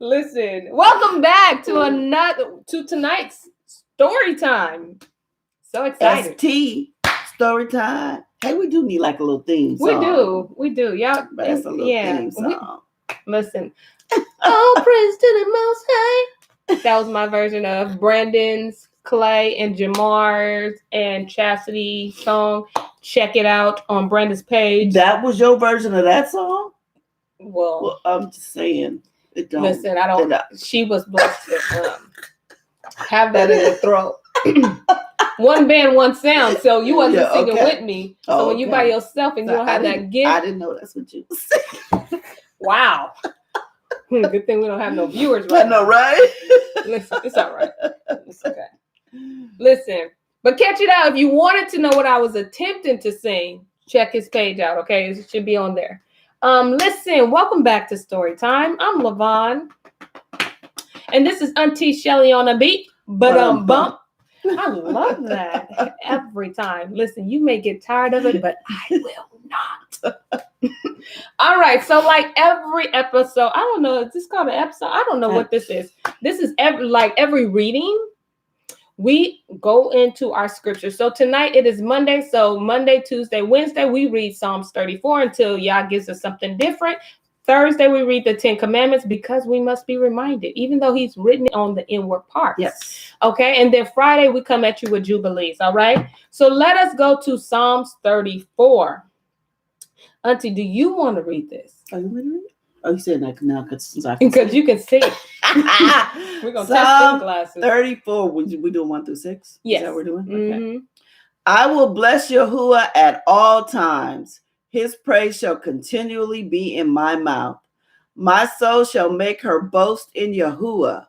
Listen, welcome back to tonight's story time. So excited. ST story time. Hey, we do need like a little theme song. We do. Y'all, But that's a little theme song. Listen. Oh, praise to the Most High. That was my version of Brandon's, Clay, and Jamar's and Chastity song. Check it out on Brandon's page. That was your version of that song? Well, I'm just saying. It don't. Listen, I don't. She was blessed to have that in her throat. One band, one sound. So you wasn't singing with me. So when you by yourself and you don't have that gift. I didn't know that's what you said. Wow. Good thing we don't have no viewers right I know, right? Listen, it's all right. It's okay. Listen, but catch it out. If you wanted to know what I was attempting to sing, check his page out, okay? It should be on there. Listen, welcome back to Story Time. I'm Levon. And this is Auntie Shelly on a beat. But bump. I love that every time. Listen, you may get tired of it, but I will not. All right. So like every episode, I don't know. Is this called an episode? I don't know what this is. This is every reading. We go into our scripture. So tonight it is Monday. So Monday, Tuesday, Wednesday, we read Psalms 34 until Yah gives us something different. Thursday, we read the 10 Commandments because we must be reminded, even though he's written it on the inward parts. Yes. Okay. And then Friday, we come at you with Jubilees. All right. So let us go to Psalms 34. Auntie, do you want to read this? Are you ready to read it? Oh, you said that now because you can see. We're going to test them glasses. 34. We doing 1 through 6? Yes. Is that what we're doing? Mm-hmm. Okay. I will bless Yahuwah at all times. His praise shall continually be in my mouth. My soul shall make her boast in Yahuwah.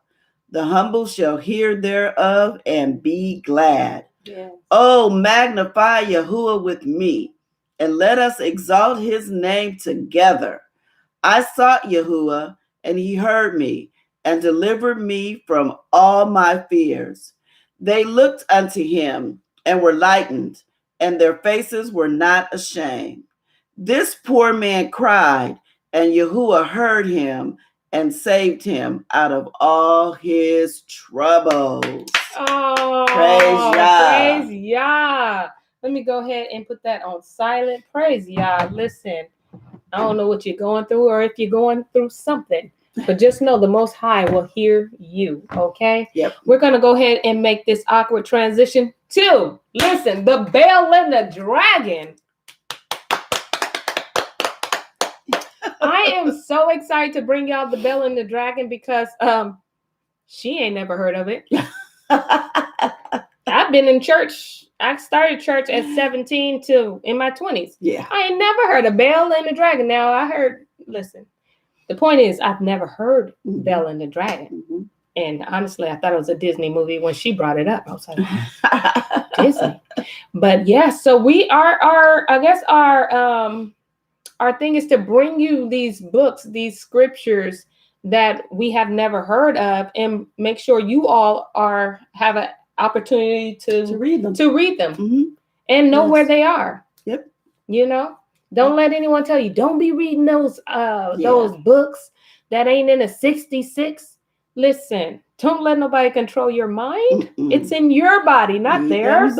The humble shall hear thereof and be glad. Yes. Oh, magnify Yahuwah with me, and let us exalt his name together. I sought Yahuwah, and he heard me, and delivered me from all my fears. They looked unto him, and were lightened, and their faces were not ashamed. This poor man cried, and Yahuwah heard him and saved him out of all his troubles. Oh, praise Yah. Praise Yah. Let me go ahead and put that on silent. Praise Yah. Listen, I don't know what you're going through or if you're going through something, but just know the Most High will hear you, okay? Yep. We're going to go ahead and make this awkward transition to, listen, the Bell and the Dragon. I am so excited to bring y'all the Bell and the Dragon because she ain't never heard of it. I've been in church. I started church at 17 to in my 20s. Yeah. I ain't never heard of Bell and the Dragon. Now I heard, listen, the point is I've never heard Bell and the Dragon. Mm-hmm. And honestly, I thought it was a Disney movie when she brought it up. I was like, Disney. But yeah, so we are our thing is to bring you these books, these scriptures that we have never heard of, and make sure you all have an opportunity to read them, mm-hmm. and know where they are. Yep. You know, don't let anyone tell you, don't be reading those books that ain't in a 66. Listen, don't let nobody control your mind. Mm-mm. It's in your body, not theirs.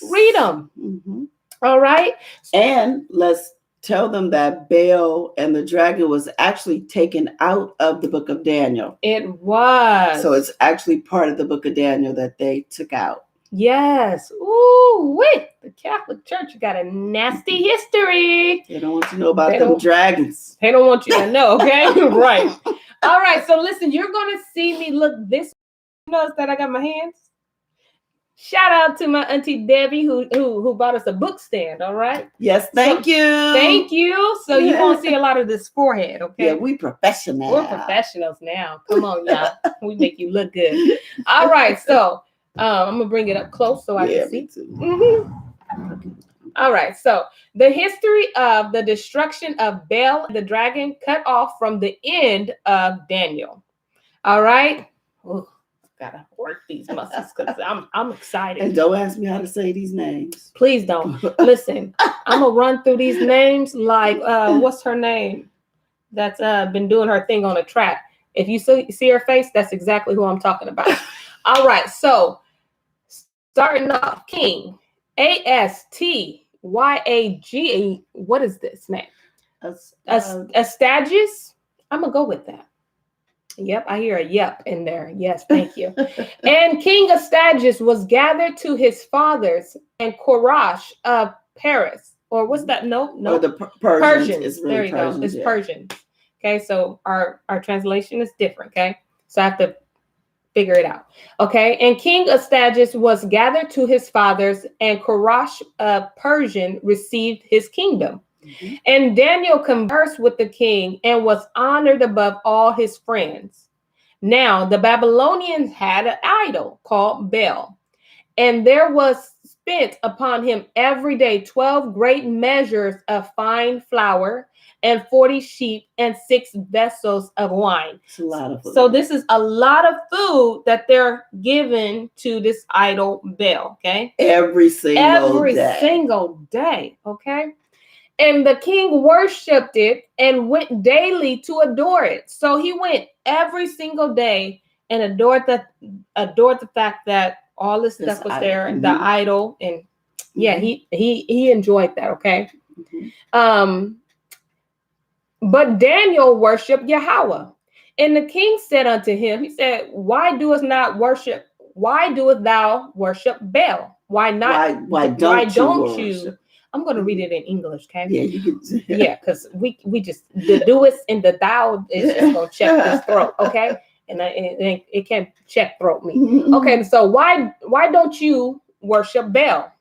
Read them. Mm-hmm. All right. And let's tell them that Bel and the Dragon was actually taken out of the book of Daniel. It was. So it's actually part of the book of Daniel that they took out. Yes. Ooh, wait. The Catholic Church got a nasty history. They don't want you to know about them dragons. They don't want you to know, okay? Right. All right. So listen, you're going to see me look this way. Notice that I got my hands? Shout out to my auntie Debbie who bought us a book stand, all right? Yes, thank you. Thank you. So you won't see a lot of this forehead, okay? Yeah, we professionals. We're professionals now. Come on, y'all. We make you look good. All right, so I'm going to bring it up close so I can see. Mm-hmm. All right, so the history of the destruction of Bel the dragon cut off from the end of Daniel. All right? Ooh. Gotta work these muscles because I'm excited. And don't ask me how to say these names. Please don't. Listen, I'm gonna run through these names like what's her name? That's been doing her thing on the track. If you see her face, that's exactly who I'm talking about. All right, so starting off, King, Astyage. What is this name? Astyages. I'm gonna go with that. Yep, I hear a yep in there. Yes, thank you. And King Astyages was gathered to his fathers, and Korash of Paris, or what's that? No, Or the Persians. It's really there you Persians, go. It's Persians. Okay, so our translation is different. Okay, so I have to figure it out. Okay, and King Astyages was gathered to his fathers, and Korash of Persian received his kingdom. Mm-hmm. And Daniel conversed with the king and was honored above all his friends. Now the Babylonians had an idol called Baal, and there was spent upon him every day 12 great measures of fine flour, and 40 sheep, and 6 vessels of wine. It's a lot of food. So this is a lot of food that they're giving to this idol Baal. Okay, every single day. Okay. And the king worshipped it and went daily to adore it. So he went every single day and adored the fact that all this stuff was there, mm-hmm. the idol, and yeah, mm-hmm. he enjoyed that. Okay. Mm-hmm. But Daniel worshipped Yahweh, and the king said unto him, he said, Why doest thou worship Baal? Why not? Why don't you? I'm going to read it in English, okay? Yeah, you can. Yeah, because we just, the doest and the thou is just going to check this throat, okay? And it can't check throat me. Okay, so why don't you worship Baal?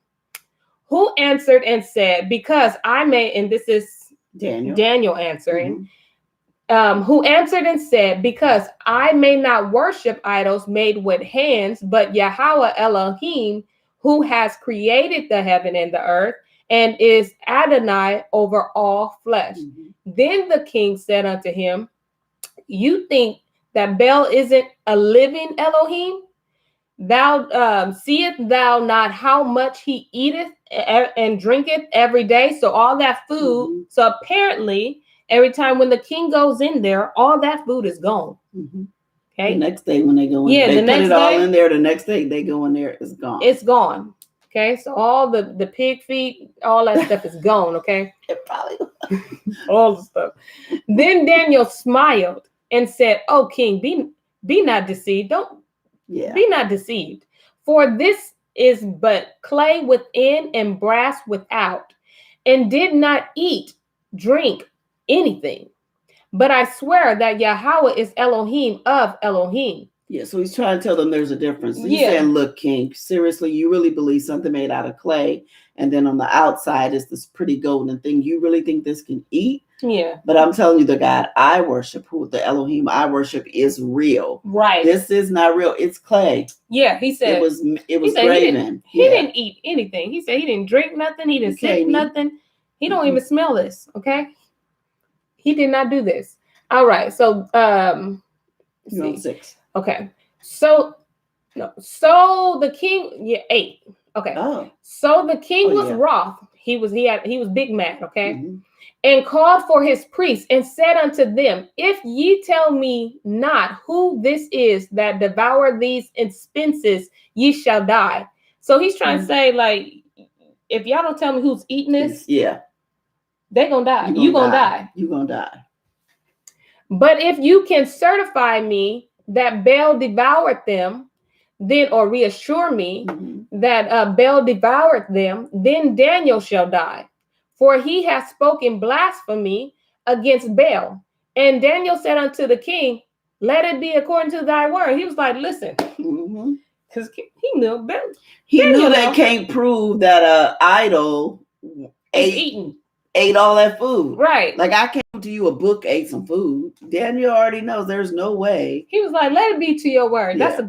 Who answered and said, because I may, and this is Daniel answering, who answered and said, because I may not worship idols made with hands, but Yahweh Elohim, who has created the heaven and the earth, and is Adonai over all flesh. Mm-hmm. Then the king said unto him, you think that Baal isn't a living Elohim? Thou seest thou not how much he eateth and drinketh every day? So all that food, mm-hmm. so apparently every time when the king goes in there, all that food is gone. Mm-hmm. Okay. The next day when they go in, they put it all in there. The next day they go in there, it's gone. It's gone. Okay, so all the pig feet, all that stuff is gone, okay? It probably all the stuff. Then Daniel smiled and said, O king, be not deceived. Be not deceived. For this is but clay within and brass without, and did not eat, drink anything. But I swear that Yahweh is Elohim of Elohim. Yeah, so he's trying to tell them there's a difference. He's saying, look, king, seriously, you really believe something made out of clay, and then on the outside is this pretty golden thing. You really think this can eat? Yeah. But I'm telling you, the God I worship, who the Elohim I worship, is real. Right. This is not real. It's clay. Yeah, he said. It was graven. He didn't eat anything. He said he didn't drink nothing. He didn't sip nothing. He don't even smell this, okay? He did not do this. All right, so, You're on 6. Okay, so the king, 8. Okay, so the king was wroth. He was big mad. Okay, and called for his priests and said unto them, if ye tell me not who this is that devour these expenses, ye shall die. So he's trying to say, like, if y'all don't tell me who's eating this, they're gonna die. You gonna die. You gonna die. But if you can certify me that Baal devoured them, then, or reassure me that Baal devoured them, then Daniel shall die. For he has spoken blasphemy against Baal. And Daniel said unto the king, let it be according to thy word. He was like, listen, because he knew Baal. He knew they can't prove that an idol ate all that food. Right. Like, I came to you, a book ate some food. Daniel already knows there's no way. He was like, let it be to your word. That's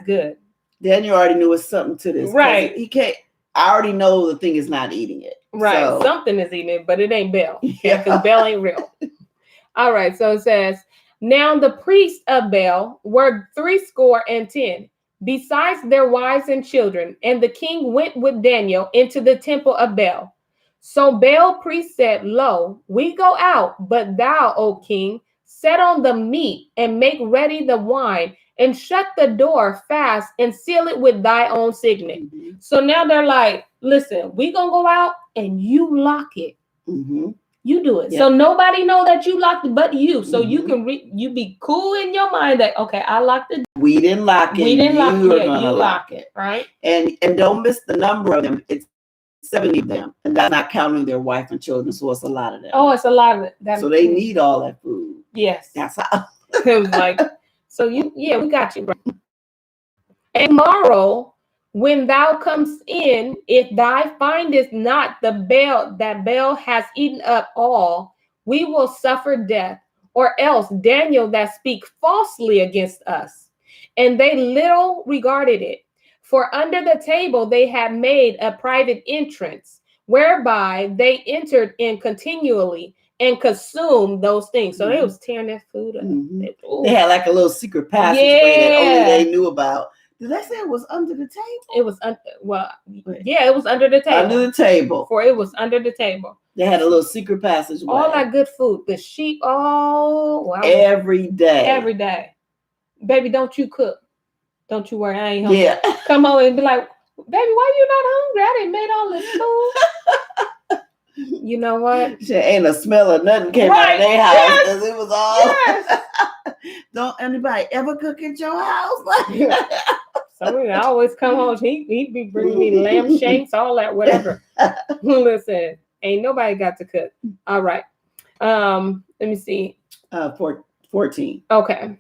good. Daniel already knew it's something to this. Right. He can't, I already know the thing is not eating it. Right. So. Something is eating it, but it ain't Baal. Yeah. Because Baal ain't real. All right. So it says, now the priests of Baal were 70, besides their wives and children. And the king went with Daniel into the temple of Baal. So Baal priest said, lo, we go out, but thou, O king, set on the meat and make ready the wine and shut the door fast and seal it with thy own signet. Mm-hmm. So now they're like, listen, we gonna go out and you lock it. Mm-hmm. You do it. Yep. So nobody know that you locked it but you. So Mm-hmm. you can you be cool in your mind that, okay, I locked it. We didn't lock it. We didn't lock it. You are Yeah, gonna you lock it. Right? And don't miss the number of them. It's 70 of them. And that's not counting their wife and children. So it's a lot of them. Oh, it's a lot of it. So they need all that food. Yes. That's how. It was like, so we got you, bro. And tomorrow, when thou comes in, if thou findest not that Baal has eaten up all, we will suffer death, or else Daniel that speak falsely against us. And they little regarded it, for under the table they had made a private entrance, whereby they entered in continually and consumed those things. So they was tearing that food up. Mm-hmm. They had like a little secret passageway that only they knew about. Did I say it was under the table? It was it was under the table. Under the table. For it was under the table. They had a little secret passageway. All that good food. The sheep, every day. Every day. Baby, don't you cook. Don't you worry, I ain't hungry. Yeah. Come home and be like, baby, why you not hungry? I done made all this food. You know what? She ain't a smell of nothing came out of their house because it was all. Yes. Don't anybody ever cook at your house? So I always come home. He be bringing me lamb shanks, all that, whatever. Listen, ain't nobody got to cook. All right. Let me see. 14. Okay.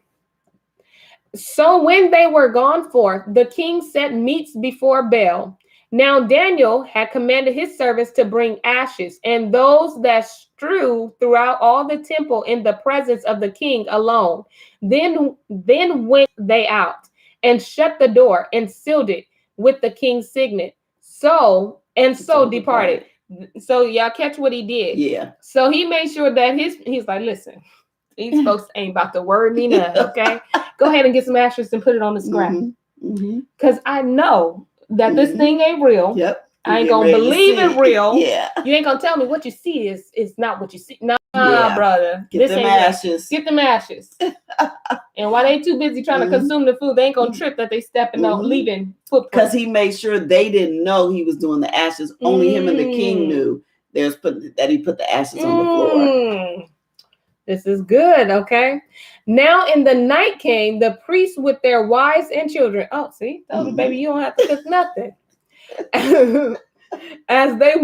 So when they were gone forth, the king set meats before Baal. Now Daniel had commanded his servants to bring ashes, and those that strew throughout all the temple in the presence of the king alone. Then went they out and shut the door and sealed it with the king's signet. So departed. So y'all catch what he did? Yeah. So he made sure that he's like, listen, these folks ain't about to worry me none, okay? Go ahead and get some ashes and put it on the scrap. Because I know that this thing ain't real. Yep. I ain't gonna believe it real. Yeah. You ain't gonna tell me what you see is not what you see. Nah, brother. Get them ashes. Get them ashes. And while they too busy trying to consume the food, they ain't gonna trip that they stepping out, leaving footprints. Because he made sure they didn't know he was doing the ashes. Only him and the king knew that he put the ashes on the floor. This is good, okay? Now in the night came the priests with their wives and children. Oh, see? Tell me, baby, you don't have to cook nothing. as they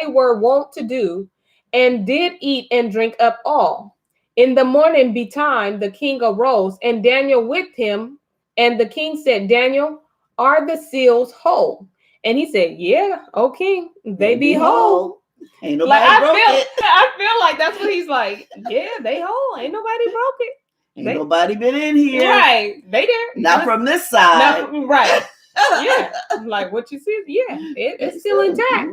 were wont to do, and did eat and drink up all. In the morning betime, the king arose, and Daniel with him. And the king said, Daniel, are the seals whole? And he said, yeah, O king, they be whole. Ain't nobody broke it. I feel like that's what he's like. Yeah, they whole. Ain't nobody broke it. Ain't nobody been in here. Right. They there. Not from this side. Right. Yeah. Like what you see. Yeah. It's still intact.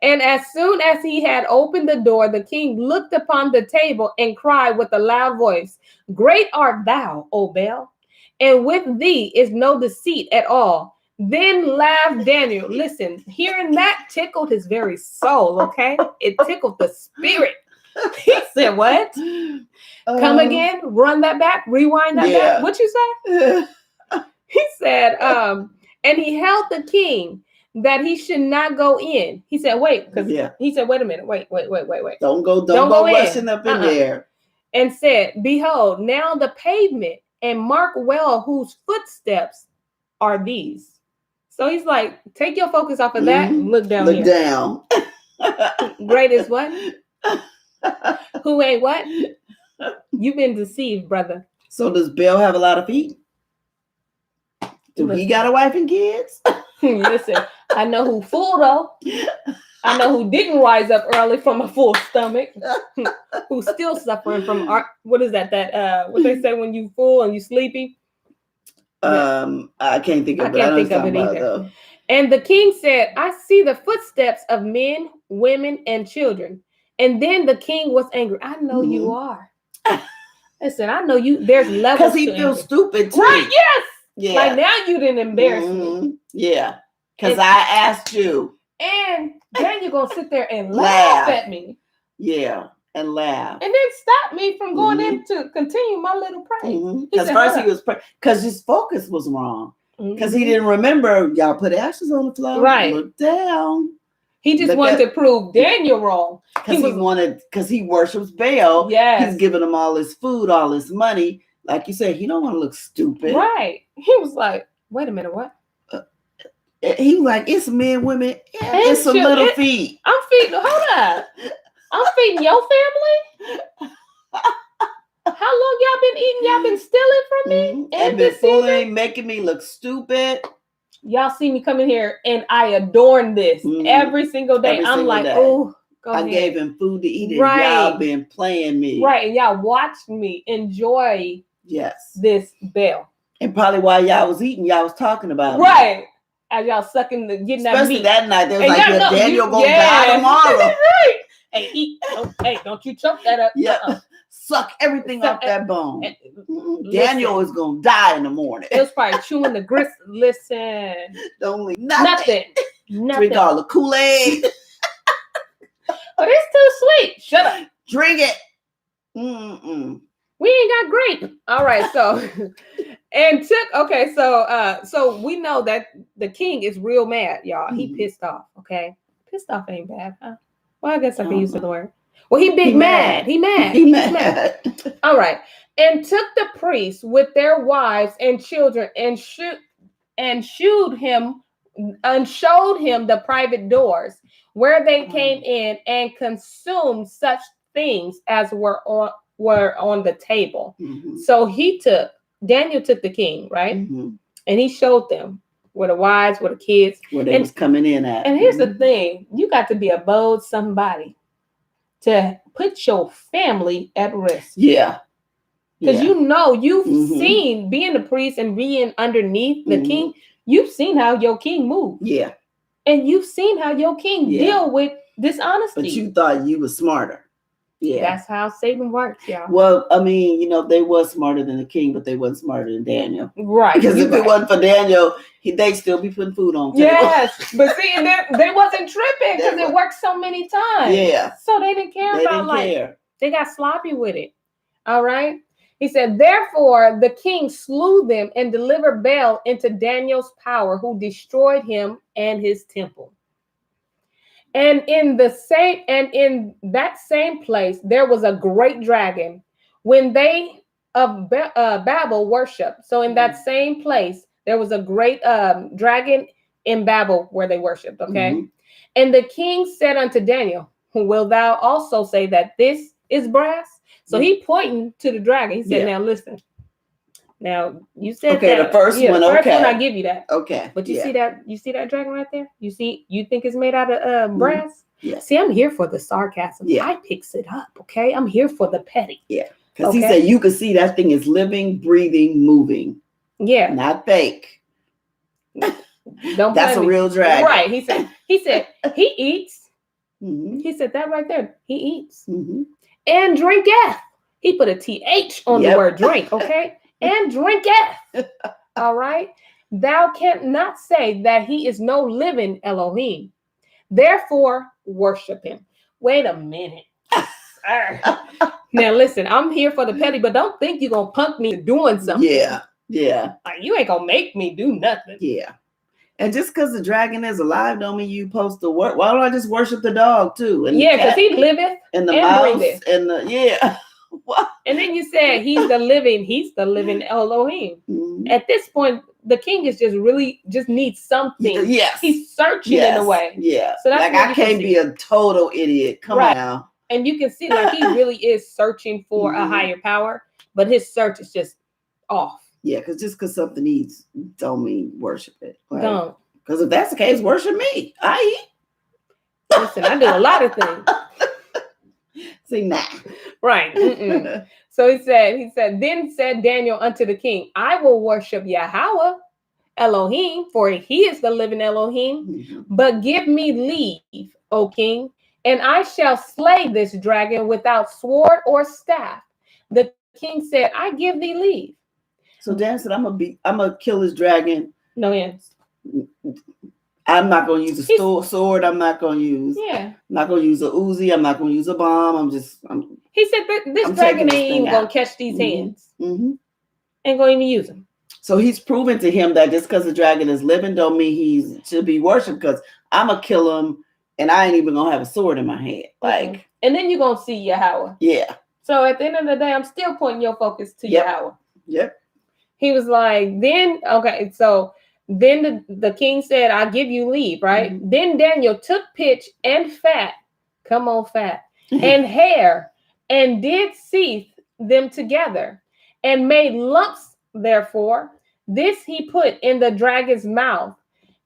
And as soon as he had opened the door, the king looked upon the table and cried with a loud voice, Great art thou, O Baal, and with thee is no deceit at all. Then laughed Daniel. Listen, hearing that tickled his very soul, okay? It tickled the spirit. He said, what? Come again? Run that back? Rewind that back? What you say? He said, and he held the king that he should not go in. He said, wait, because he said, wait a minute, wait. Don't go rushing up in there. And said, behold, now the pavement, and mark well whose footsteps are these. So he's like, take your focus off of that and look down here. Look down. Great is what? Who ain't what? You've been deceived, brother. So does Baal have a lot of feet? Do he got a wife and kids? Listen, I know who fooled though. I know who didn't rise up early from a full stomach. Who's still suffering from what is that? What they say when you full and you sleepy? I can't think of it. I can't think of it either. Though. And the king said, I see the footsteps of men, women, and children. And then the king was angry. I know you are. Listen, I know you. There's levels. Because he feels stupid too. Right? Yes. Yeah. Like now you didn't embarrass me. Yeah. Because I asked you. And then you're gonna sit there and laugh at me. Yeah. and laugh. And then stop me from going in to continue my little praise. Because first he was because his focus was wrong. Because he didn't remember y'all put ashes on the floor. Right. Look down. He just wanted to prove Daniel wrong. Because he worships Baal. Yes. He's giving him all his food, all his money. Like you said, he don't want to look stupid. Right. He was like, wait a minute, what? He was like, it's men, women, and some little feet. I'm feeding, hold up. I'm feeding your family? How long y'all been eating? Y'all been stealing from me? And been fooling, making me look stupid. Y'all see me coming here and I adorn this every single day. I'm like, oh, go ahead. I gave him food to eat and y'all been playing me. Right. And y'all watched me enjoy this Baal. And probably while y'all was eating, y'all was talking about me. As y'all sucking getting that meat. Especially that night. They was like, Daniel gonna die tomorrow. Right. Hey, eat. Hey, don't you choke that up. Yeah. Suck everything off that bone. Daniel is gonna die in the morning. It was probably chewing the grist. Listen. Don't leave nothing. Nothing. Drink all the Kool-Aid. But it's too sweet. Shut up. Drink it. We ain't got grape. All right, so so we know that the king is real mad, y'all. He pissed off. Okay, pissed off ain't bad, huh? Well, I guess I can use the word. Well, he mad. He mad. All right, and took the priests with their wives and children and showed him the private doors where they came in and consumed such things as were on the table. So Daniel took the king, right? And he showed them where the wives, where the kids, where they was coming in at. And here's the thing: you got to be a bold somebody to put your family at risk. Yeah. Because you've seen being the priest and being underneath the king, you've seen how your king moves. Yeah. And you've seen how your king deal with dishonesty. But you thought you were smarter. Yeah. That's how Satan works, y'all. Well, I mean, they was smarter than the king, but they wasn't smarter than Daniel. Right. Because if it wasn't for Daniel, they'd still be putting food on. Yes. But see, they wasn't tripping because it worked so many times. Yeah. So they didn't care they got sloppy with it. All right. He said, therefore, the king slew them and delivered Baal into Daniel's power, who destroyed him and his temple. And in that same place, there was a great dragon when they of Babel worshiped. So in that same place, there was a great dragon in Babel where they worshiped. Okay. And the king said unto Daniel, will thou also say that this is brass? So he pointing to the dragon. He said, now listen. Now you said the first one. The first one I give you that. Okay. But you see that dragon right there? You think it's made out of brass? Yeah. See, I'm here for the sarcasm. Yeah. I picks it up. Okay. I'm here for the petty. Yeah. Because he said you can see that thing is living, breathing, moving. Yeah. Not fake. Don't That's a real dragon. Right. He said he eats. He said that right there. He eats. And drinketh. He put a TH on the word drink, okay? And drinketh. All right. Thou canst not say that he is no living Elohim. Therefore, worship him. Wait a minute. Now, listen, I'm here for the petty, but don't think you're going to punk me doing something. Yeah. Like, you ain't going to make me do nothing. Yeah. And just because the dragon is alive don't mean you supposed to work. Why don't I just worship the dog too? And because he liveth and the and mouse breatheth. And the What? And then you said he's the living Elohim. At this point, the king is just needs something. Yes. He's searching in a way. Yeah. So that's like I can't be a total idiot. Come on now. And you can see like he really is searching for a higher power, but his search is just off. Yeah, because just because something needs don't mean worship it. Right? Don't. Because if that's the case, worship me. I eat. Listen, I do a lot of things. See, nah. Right. So he said, then said Daniel unto the king, I will worship Yahweh Elohim, for he is the living Elohim. But give me leave, O king, and I shall slay this dragon without sword or staff. The king said, I give thee leave. So Dan said, I'm gonna kill this dragon. No hands. I'm not going to use a sword. I'm not going to use. Yeah. I'm not going to use a Uzi. I'm not going to use a bomb. He said this dragon ain't even going to catch these hands. Mm-hmm. Ain't going to even use them. So he's proven to him that just because the dragon is living don't mean he should be worshipped, because I'm going to kill him and I ain't even going to have a sword in my hand. Like, and then you're going to see Yahweh. Yeah. So at the end of the day, I'm still pointing your focus to Yahweh. Yep. He was like, then the king said, I'll give you leave, right? Mm-hmm. Then Daniel took pitch and fat, come on fat, and hair, and did seethe them together, and made lumps, therefore. This he put in the dragon's mouth,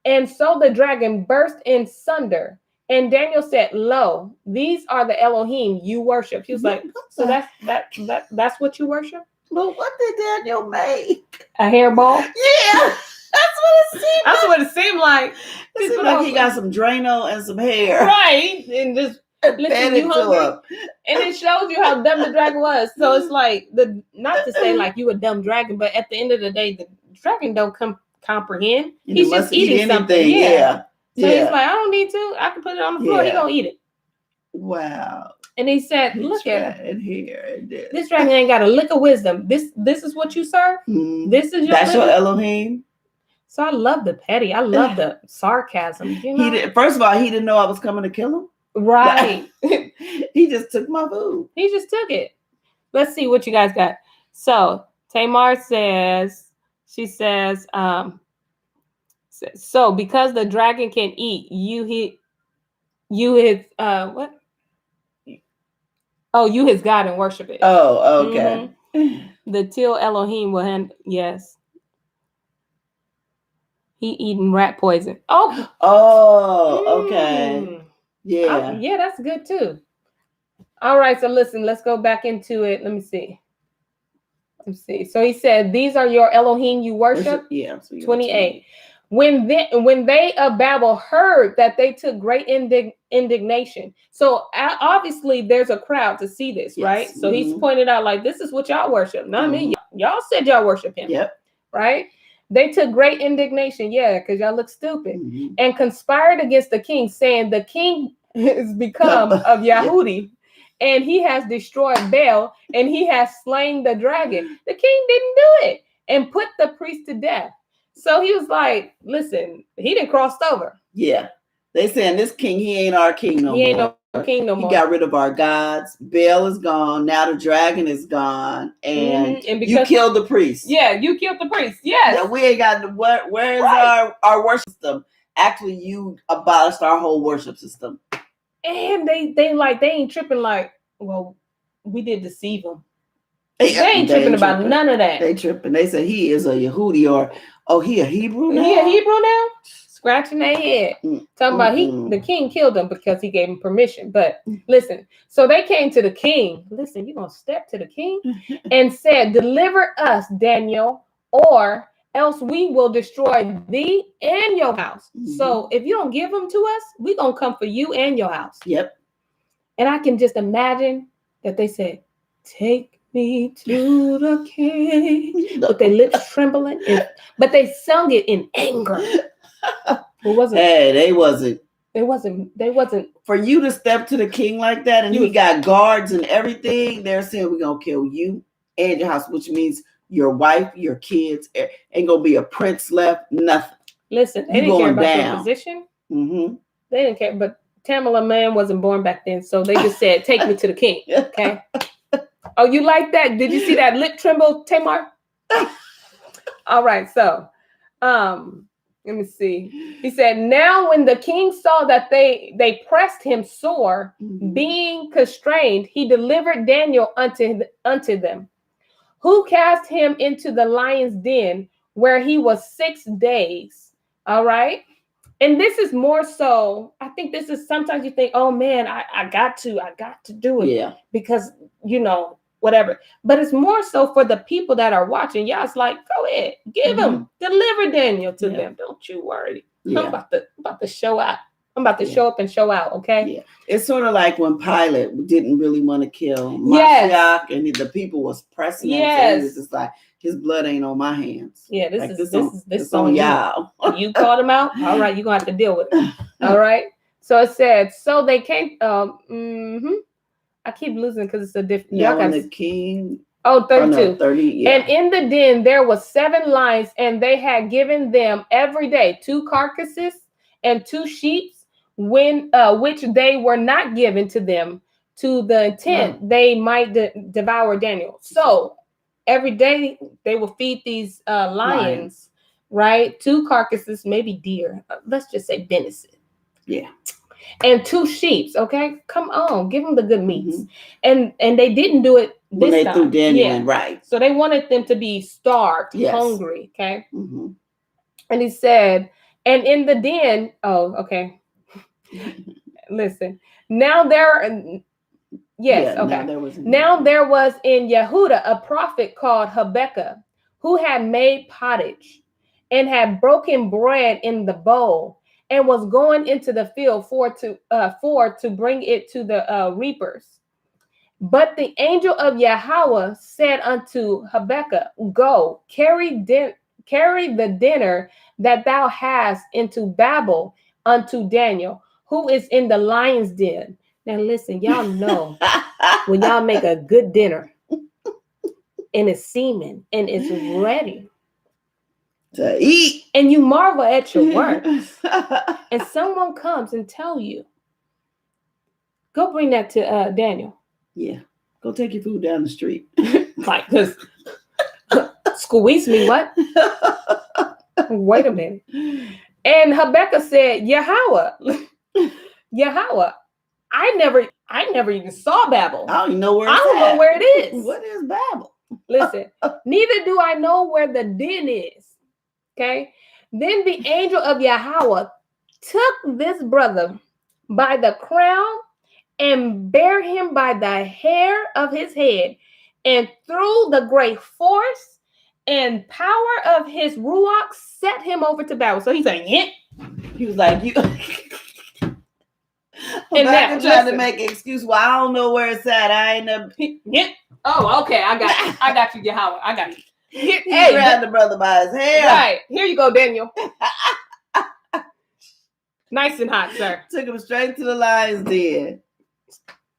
and so the dragon burst in sunder. And Daniel said, lo, these are the Elohim you worship. He was like, so that's what you worship? Well, what did Daniel make? A hairball? Yeah. That's what it seemed like. That's what it seemed like. It seemed like he got some Drano and some hair. Right. And just listen, you hungry. And it shows you how dumb the dragon was. So it's like, not to say like you a dumb dragon, but at the end of the day, the dragon don't comprehend. He's just eating something. Yeah. So he's like, I don't need to. I can put it on the floor. He gonna eat it. Wow. And he said, look at it here. This dragon ain't got a lick of wisdom. This is what you serve? Mm-hmm. This is your Elohim? So I love the petty. I love the sarcasm. You know? First of all, he didn't know I was coming to kill him. Right. He just took my food. He just took it. Let's see what you guys got. So Tamar says, so because the dragon can eat, you his what? Oh, you his God and worship it. Oh, okay. Mm-hmm. The Til Elohim will hand, yes. He eating rat poison. Oh, okay. Yeah. Yeah, that's good too. All right, so listen, let's go back into it. Let me see. So he said, these are your Elohim you worship? Yeah. 28. When they of Babel heard that, they took great indignation. So obviously there's a crowd to see this, right? So he's pointed out like, this is what y'all worship. Not me. Y'all said y'all worship him. Yep. Right? They took great indignation. Yeah, because y'all look stupid. And conspired against the king, saying the king is become of Yahudi. And he has destroyed Baal, and he has slain the dragon. The king didn't do it and put the priest to death. So he was like, listen, he didn't cross over. Yeah. They saying this king, he ain't our king no more. He ain't no king no more. He got rid of our gods. Baal is gone. Now the dragon is gone. And you killed the priest. Yeah, you killed the priest. Yes. Now we ain't got where is our worship system? Actually, you abolished our whole worship system. And they ain't tripping like, well, we did deceive them. They ain't tripping about none of that. They tripping. They said he is a Yehudi, or he a Hebrew now? He a Hebrew now? Scratching their head. Talking about the king killed him because he gave him permission. But listen, so they came to the king. Listen, you gonna step to the king? And said, deliver us, Daniel, or else we will destroy thee and your house. So if you don't give them to us, we gonna come for you and your house. Yep. And I can just imagine that they said, take me to the king, with their lips trembling, but they sung it in anger. It wasn't. Hey, they wasn't. They wasn't. For you to step to the king like that, and he got guards and everything, they're saying we're gonna kill you and your house, which means your wife, your kids, ain't gonna be a prince left. Nothing. Listen, they didn't care about their position. They didn't care, but Tamala man wasn't born back then, so they just said, take me to the king. Okay. Oh, you like that? Did you see that lip tremble, Tamar? All right, so let me see. He said, now when the king saw that they pressed him sore, being constrained, he delivered Daniel unto them, who cast him into the lion's den, where he was 6 days. All right. And this is more so, I think this is sometimes you think, oh man, I got to do it. Yeah. Because, whatever. But it's more so for the people that are watching. Y'all, it's like, go ahead, give them, deliver Daniel to them. Don't you worry. Yeah. I'm about to show out. I'm about to show up and show out. Okay. Yeah. It's sort of like when Pilate didn't really want to kill Mashiach, and the people was pressing him. So he was just like, his blood ain't on my hands. Yeah, this Like, is on you. y'all. You called him out. All right, you're gonna have to deal with it. All right. So it said, so they came. I keep losing because it's a different. Now when the king. 32. Oh, no, 30. Yeah. And in the den there was 7 lions, and they had given them every day 2 carcasses and 2 sheep, which they were not given to them, to the intent they might devour Daniel. So every day they will feed these lions, right? 2 carcasses, maybe deer. Let's just say venison. Yeah. And 2 sheep. Okay, come on, give them the good meats. And they didn't do it when they time. threw Daniel in, right? So they wanted them to be starved, hungry. Okay. Mm-hmm. And he said, and in the den. Oh, okay. Listen. Now there. Yes. Okay. Now there was in Yehuda a prophet called Habakkuk, who had made pottage and had broken bread in the bowl, and was going into the field for to bring it to the reapers. But the angel of Yahweh said unto Habakkuk, go, carry the dinner that thou hast into Babel unto Daniel, who is in the lion's den. Now listen, y'all know when y'all make a good dinner and it's seeming and it's ready to eat, and you marvel at your work, and someone comes and tell you, go bring that to Daniel. Yeah, go take your food down the street. Like, because squeeze me, what? Wait a minute. And Habakkuk said, Yahweh, I never even saw Babel. I don't even know where it's I don't know where it is. What is Babel? Listen, neither do I know where the den is. Okay. Then the angel of Yahweh took this brother by the crown and bare him by the hair of his head, and through the great force and power of his ruach set him over to Babel. So he's like, yeah. He was like, you. And now, trying to make an excuse. Well, I don't know where it's at. I ain't never. Yeah. Oh, okay. I got you, Yahweh. I got you. He grabbed the brother by his hair. Right. Here you go, Daniel. Nice and hot, sir. Took him straight to the lion's den.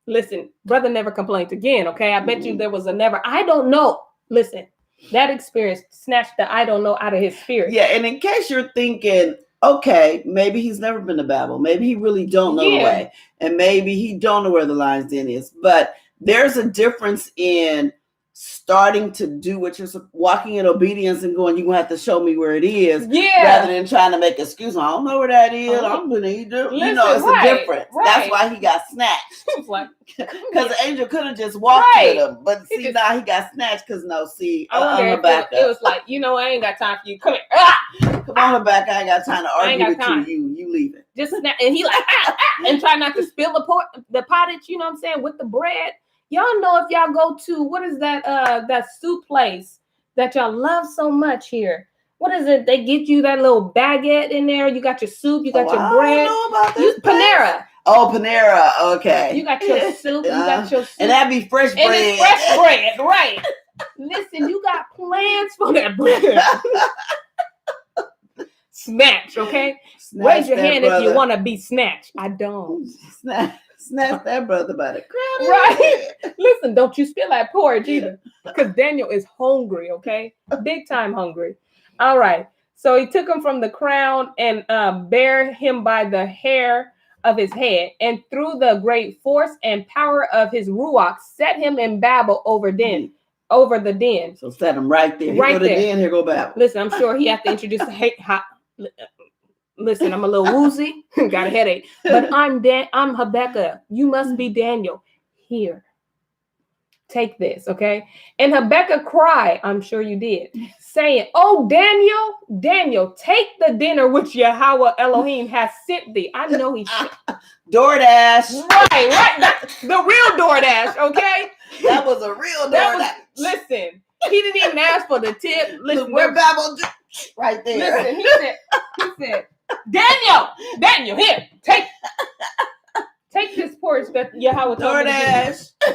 Listen, brother never complained again, okay? I bet you there was a never. I don't know. Listen, that experience snatched the I don't know out of his spirit. Yeah, and in case you're thinking, okay, maybe he's never been to Babel. Maybe he really don't know the way. And maybe he don't know where the lion's den is. But there's a difference in starting to do what you're walking in obedience and going, you're going to have to show me where it is. Yeah. Rather than trying to make excuses. I don't know where that is. I'm going to eat it. You know, it's a difference. Right. That's why he got snatched. Because the angel could have just walked with him. But see, now he got snatched because Habakkuk. It was like, I ain't got time for you. Come here. Ah! Come on, Habakkuk. I ain't got time to argue with you. You leave it. Just snap. And he like, and try not to spill the pottage, you know what I'm saying, with the bread. Y'all know if y'all go to, what is that soup place that y'all love so much here? What is it? They get you that little baguette in there. You got your soup. You got your bread. I don't know about this Panera. Oh, Panera. Okay. You got your soup. You got your soup. And that'd be fresh bread. And it's fresh bread, right. Listen, you got plans for that bread. Snatch, okay? Raise your hand if you want to be snatched. I don't. Snatch that brother by the crown. Right. Listen, don't you spill that porridge either. Because Daniel is hungry, okay? Big time hungry. All right. So he took him from the crown and bare him by the hair of his head, and through the great force and power of his ruach set him in Babel over the den. So set him right there. Here go the den, here go Babel. Listen, I'm sure he had to introduce listen, I'm a little woozy, got a headache, but I'm Habakkuk. You must be Daniel. Here, take this, okay? And Habakkuk cried, I'm sure you did, saying, oh, Daniel, take the dinner which Yahweh Elohim has sent thee. I know he should. DoorDash. Right. The real DoorDash, okay? That was a real DoorDash. Listen, he didn't even ask for the tip. Listen, where Babel right there. Listen, he said, Daniel, here, take take this porridge that Yahweh told me to do.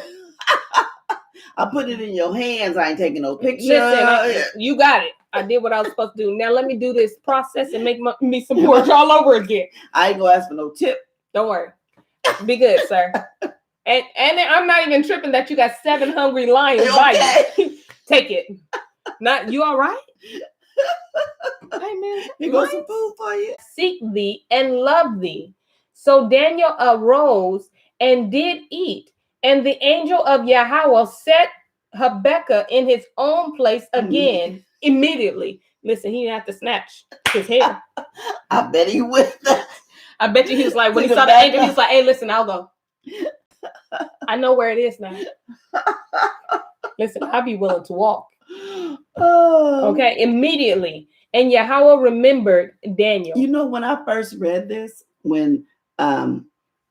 I put it in your hands. I ain't taking no picture. Listen, you got it. I did what I was supposed to do. Now let me do this process and make me some porch all over again. I ain't gonna ask for no tip. Don't worry. Be good, sir. And I'm not even tripping that you got 7 hungry lions by you. Take it. Not you all right? Hey man, Here goes some food for you. Seek thee and love thee. So Daniel arose and did eat, and the angel of Yahweh set Habakkuk in his own place again immediately. Listen, he didn't have to snatch his hair. I bet he would. I bet you he was like, when he saw the angel, he was like, hey, listen, I'll go. I know where it is now. Listen, I'll be willing to walk. Okay, immediately. And Yahweh remembered Daniel. You know, when I first read this, when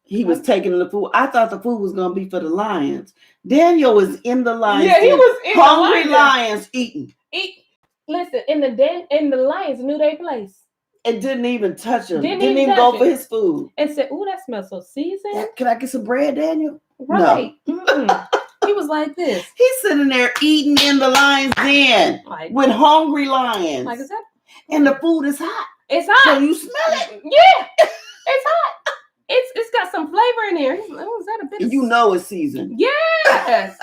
he was taking the food, I thought the food was going to be for the lions. Daniel was in the lions. Yeah, he was in hungry the lions eating. Listen, in the den, and the lions knew their place. It didn't even touch him. Didn't touch even go him. For his food. And said, "Ooh, that smells so seasoned. Can I get some bread, Daniel?" Right. No. He was like this. He's sitting there eating in the lion's den with hungry lions. Like, is that? And the food is hot. It's hot. So you smell it? Yeah, it's hot. It's got some flavor in there. Oh, is that a bit? You know it's seasoned. Yes.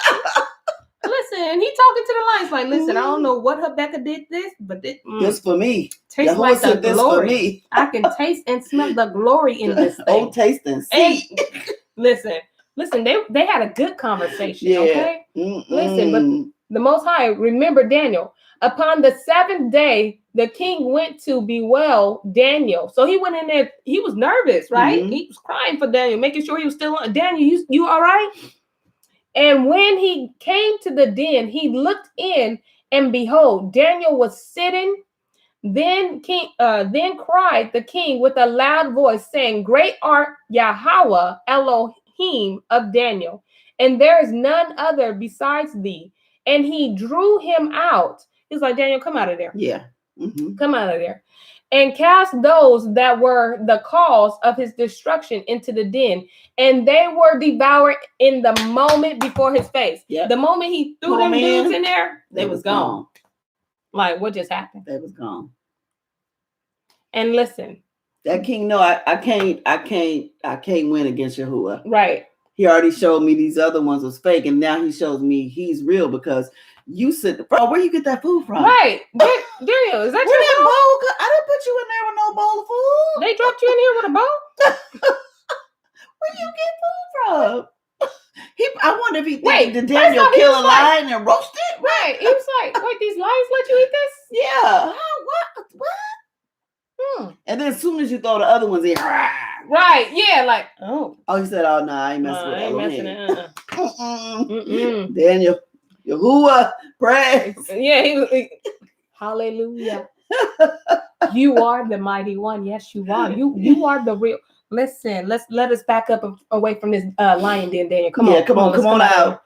Listen, he talking to the lions like, listen, I don't know what Habakkuk did this, but this for me. Tastes like the this glory. For me. I can taste and smell the glory in this thing. Oh, taste and see. Listen, they had a good conversation, okay? Listen, but the Most High remembered Daniel. Upon the 7th day, the king went to bewail Daniel. So he went in there. He was nervous, right? He was crying for Daniel, making sure he was still on. Daniel, you all right? And when he came to the den, he looked in, and behold, Daniel was sitting. Then cried the king with a loud voice, saying, "Great art Yahweh Elohim of Daniel, and there is none other besides thee." And he drew him out. He's like, "Daniel, come out of there. Yeah. Come out of there." And cast those that were the cause of his destruction into the den. And they were devoured in the moment before his face. Yep. The moment he threw them dudes in there, they was gone. Like, what just happened? They was gone. And listen. That king, no, I can't win against Yahuwah. Right. He already showed me these other ones was fake, and now he shows me he's real because you said, bro, where you get that food from? Right. Daniel, is that your bowl? I didn't put you in there with no bowl of food. They dropped you in here with a bowl? Where you get food from? I wonder if he did Daniel kill a lion and roast it? Right. He was like, wait, these lions let you eat this? Yeah. What? And then as soon as you throw the other ones in, right, yeah, like, oh, he said, "Oh no, I ain't messing with I ain't messing it." Daniel, Yahuwah, praise. Yeah, he hallelujah. You are the mighty one. Yes, you are. You are the real. Listen, let us back up away from this lion den, Daniel. Come on out.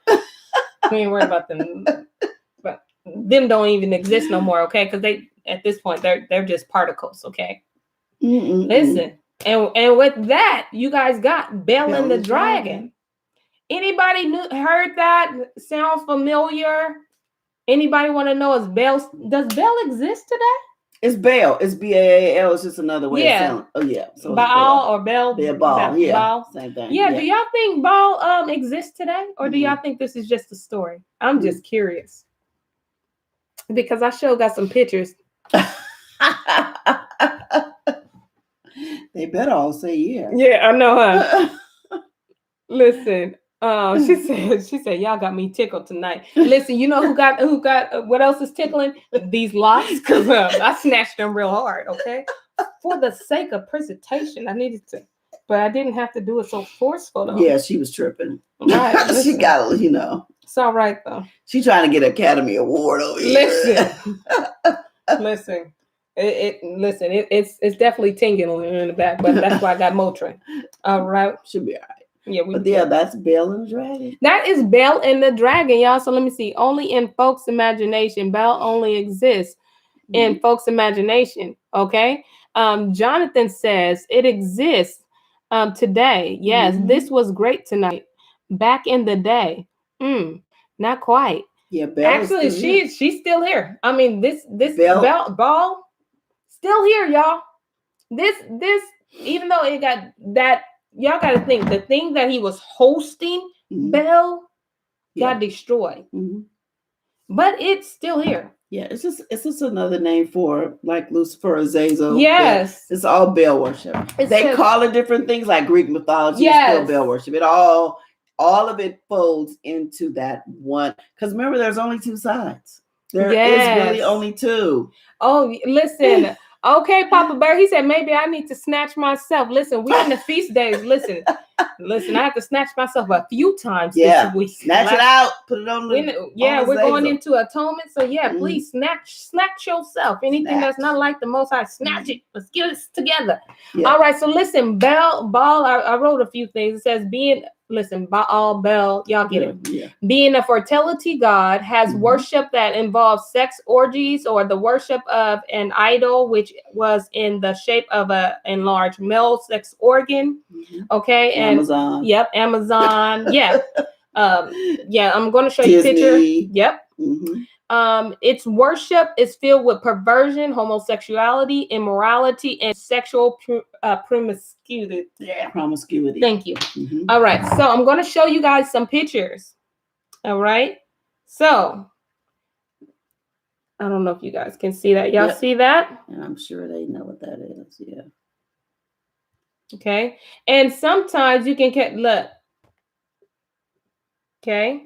We ain't worried about them. But them don't even exist no more, okay? Because they at this point they're just particles, okay? Listen, and with that, you guys got Bel and the Dragon. Anybody heard that? Sounds familiar? Anybody want to know, does Bel exist today? It's Baal. It's Baal. It's just another way of saying it. Oh yeah. So Baal or Bel? Baal. Yeah. Baal. Same thing. Yeah. Do y'all think Baal exists today, or do y'all think this is just a story? I'm just curious because I sure got some pictures. They better all say yeah. Yeah, I know, huh? Listen. She said, y'all got me tickled tonight. Listen, you know who got what else is tickling? These locks, because I snatched them real hard, okay? For the sake of presentation, I needed to, but I didn't have to do it so forceful though. Yeah, she was tripping. Right. She got, It's all right though. She's trying to get an Academy Award over here. Listen. It's definitely tingling in the back, but that's why I got Motrin. All right. Should be all right. Yeah, that's Bel and the Dragon. That is Bel and the Dragon, y'all. So let me see. Only in folks' imagination. Bel only exists in folks' imagination. Okay. Jonathan says it exists today. Yes, this was great tonight. Back in the day. Not quite. Yeah, Belle Actually, is still here. she's still here. I mean, this Belle- ball still here, y'all. This even though it got that, y'all got to think the thing that he was hosting, Mhm. Bell, Yeah. got destroyed, Mhm. but it's still here. Yeah, it's just another name for like Lucifer, Azazel. Yes. It's all Baal worship. It They says- call it different things like Greek mythology. Yes. It's still Baal worship. It all of it folds into that one. Because remember, there's only two sides. There is really Yes. only two. Oh, listen. Okay, Papa Bear. He said maybe I need to snatch myself. Listen, we in the feast days. Listen. I have to snatch myself a few times this week. Snatch it out. Put it on the. We're going into atonement. So Mhm. please snatch yourself. Anything that's not like the Most High, snatch it. Let's get it together. Yeah. All right. So listen, Baal. I wrote a few things. It says Baal, Bel. Y'all get it. Yeah. Being a fertility god has Mhm. worship that involves sex orgies or the worship of an idol, which was in the shape of a enlarged male sex organ. Mhm. Okay. And Amazon. Yep. Amazon. Yeah. I'm going to show you a Disney. picture. Yep. Mhm. Its worship is filled with perversion, homosexuality, immorality, and sexual promiscuity. Yeah. Promiscuity. Thank you. Mhm. All right. So I'm going to show you guys some pictures. All right. So I don't know if you guys can see that. Y'all see that? And I'm sure they know what that is. Yeah. Okay. And sometimes you can look. Okay.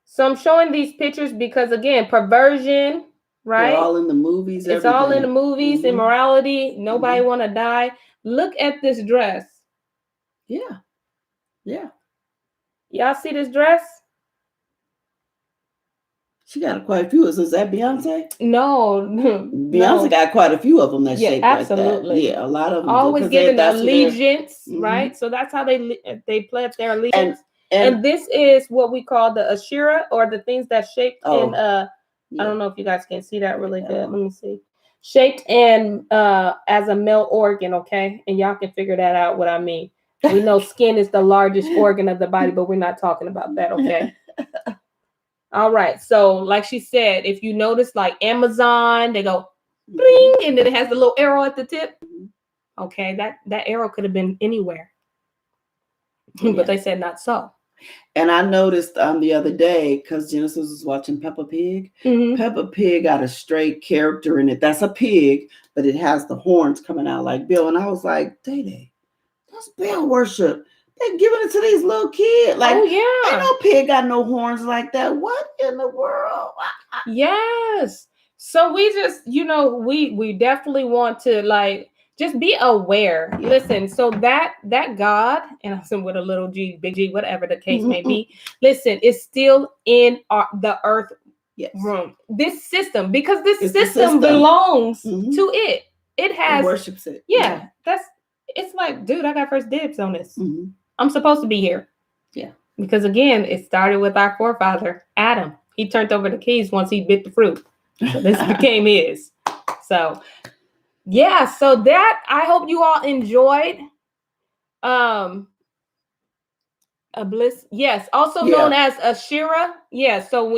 So I'm showing these pictures because again, perversion, right? They're all in the movies. It's all in the movies. Mhm. Immorality. Nobody want to die. Look at this dress. Yeah. Yeah. Y'all see this dress? She got quite a few. Is that Beyonce? No. Beyonce got quite a few of them that shape absolutely. like that. Yeah, a lot of them. Always giving allegiance, Mhm. right? So that's how they pledge their allegiance. And And this is what we call the Asherah, or the things that shaped in I don't know if you guys can see that really good. Let me see. Shaped in as a male organ, okay? And y'all can figure that out what I mean. We know skin is the largest organ of the body, but we're not talking about that, okay? All right. So like she said, if you notice like Amazon, they go bling, and then it has the little arrow at the tip. Okay, that arrow could have been anywhere. But they said not so. And I noticed the other day, because Genesis was watching Peppa Pig. Mm-hmm. Peppa Pig got a straight character in it. That's a pig, but it has the horns coming out like Bill. And I was like, Day, that's Bill worship. They're giving it to these little kids. Like, oh yeah, ain't no pig got no horns like that. What in the world? Yes. So we just, we definitely want to like just be aware. Yeah. Listen, so that God, and I'm saying with a little G, big G, whatever the case may be, listen, it's still in the earth room. This system, because this system belongs to it. It has worships it. Yeah, it's like, dude, I got first dibs on this. Mm-hmm. I'm supposed to be here. Yeah. Because again, it started with our forefather, Adam. He turned over the keys once he bit the fruit. So this became his. So yeah, so that I hope you all enjoyed. A bliss, yes, also known as Asherah. Yeah, so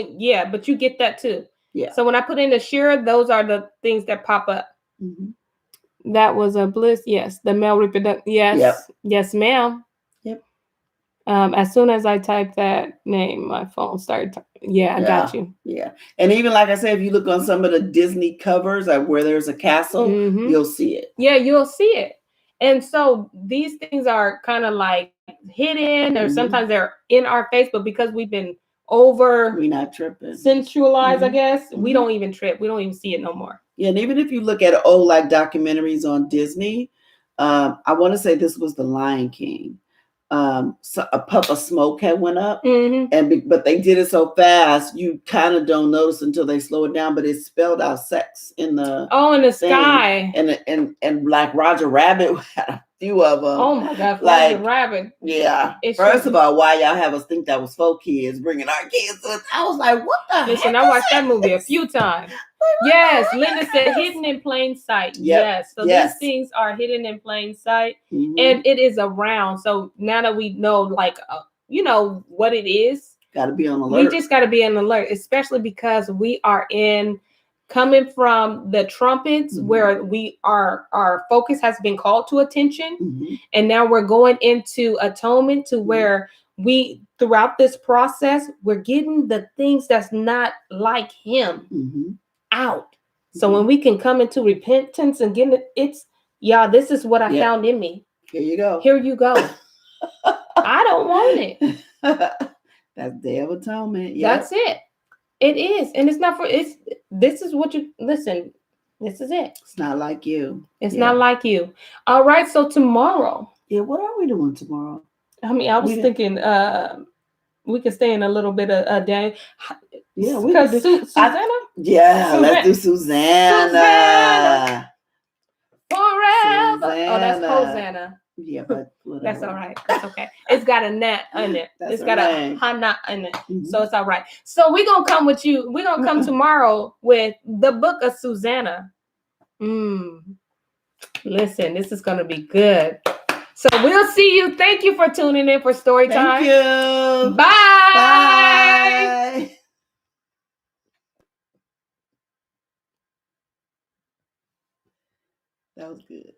but you get that too. Yeah. So when I put in Asherah, those are the things that pop up. Mm-hmm. That was a bliss, yes. The male reproductive, yes, yes, ma'am. Yep. As soon as I typed that name, my phone started. I got you. Yeah, and even like I said, if you look on some of the Disney covers, like where there's a castle, you'll see it. Yeah, you'll see it. And so these things are kind of like hidden, or sometimes they're in our face, but because we've been we're not tripping, sensualized, I guess, we don't even trip. We don't even see it no more. Yeah, and even if you look at old like documentaries on Disney, I want to say this was The Lion King. So a puff of smoke had went up, but they did it so fast you kind of don't notice until they slow it down. But it spelled out sex in the sky, and like Roger Rabbit had a few of them. Oh my God, Roger Rabbit! Yeah. First of all, why y'all have us think that was 4 kids bringing our kids to? I was like, what the? Listen, I watched that movie a few times. Yes, Linda said hidden in plain sight. Yes. So these things are hidden in plain sight, and it is around. So now that we know, like, what it is, Got to be on alert. We just got to be on alert, especially because we are coming from the trumpets where our focus has been called to attention. And now we're going into atonement to where we, throughout this process, we're getting the things that's not like him out. So when we can come into repentance and get it's, y'all, this is what I found in me. Here you go. Here you go. I don't want it. That's Day of Atonement. That's it. It is. And it's not for, this is what you, listen, this is it. It's not like you. It's not like you. All right. So tomorrow. Yeah. What are we doing tomorrow? I mean, I was thinking we could stay in a little bit of a day. Yeah, we could do Susanna? Let's do Susanna. Forever. Susanna. Oh, that's Hosanna. Yeah, but whatever. That's all right. That's okay. It's got a nat in it. It's got a hana in it. So it's all right. So we're going to come with you. We're going to come tomorrow with the book of Susanna. Listen, this is going to be good. So we'll see you. Thank you for tuning in for Story Time. Thank you. Bye. Bye. That was good.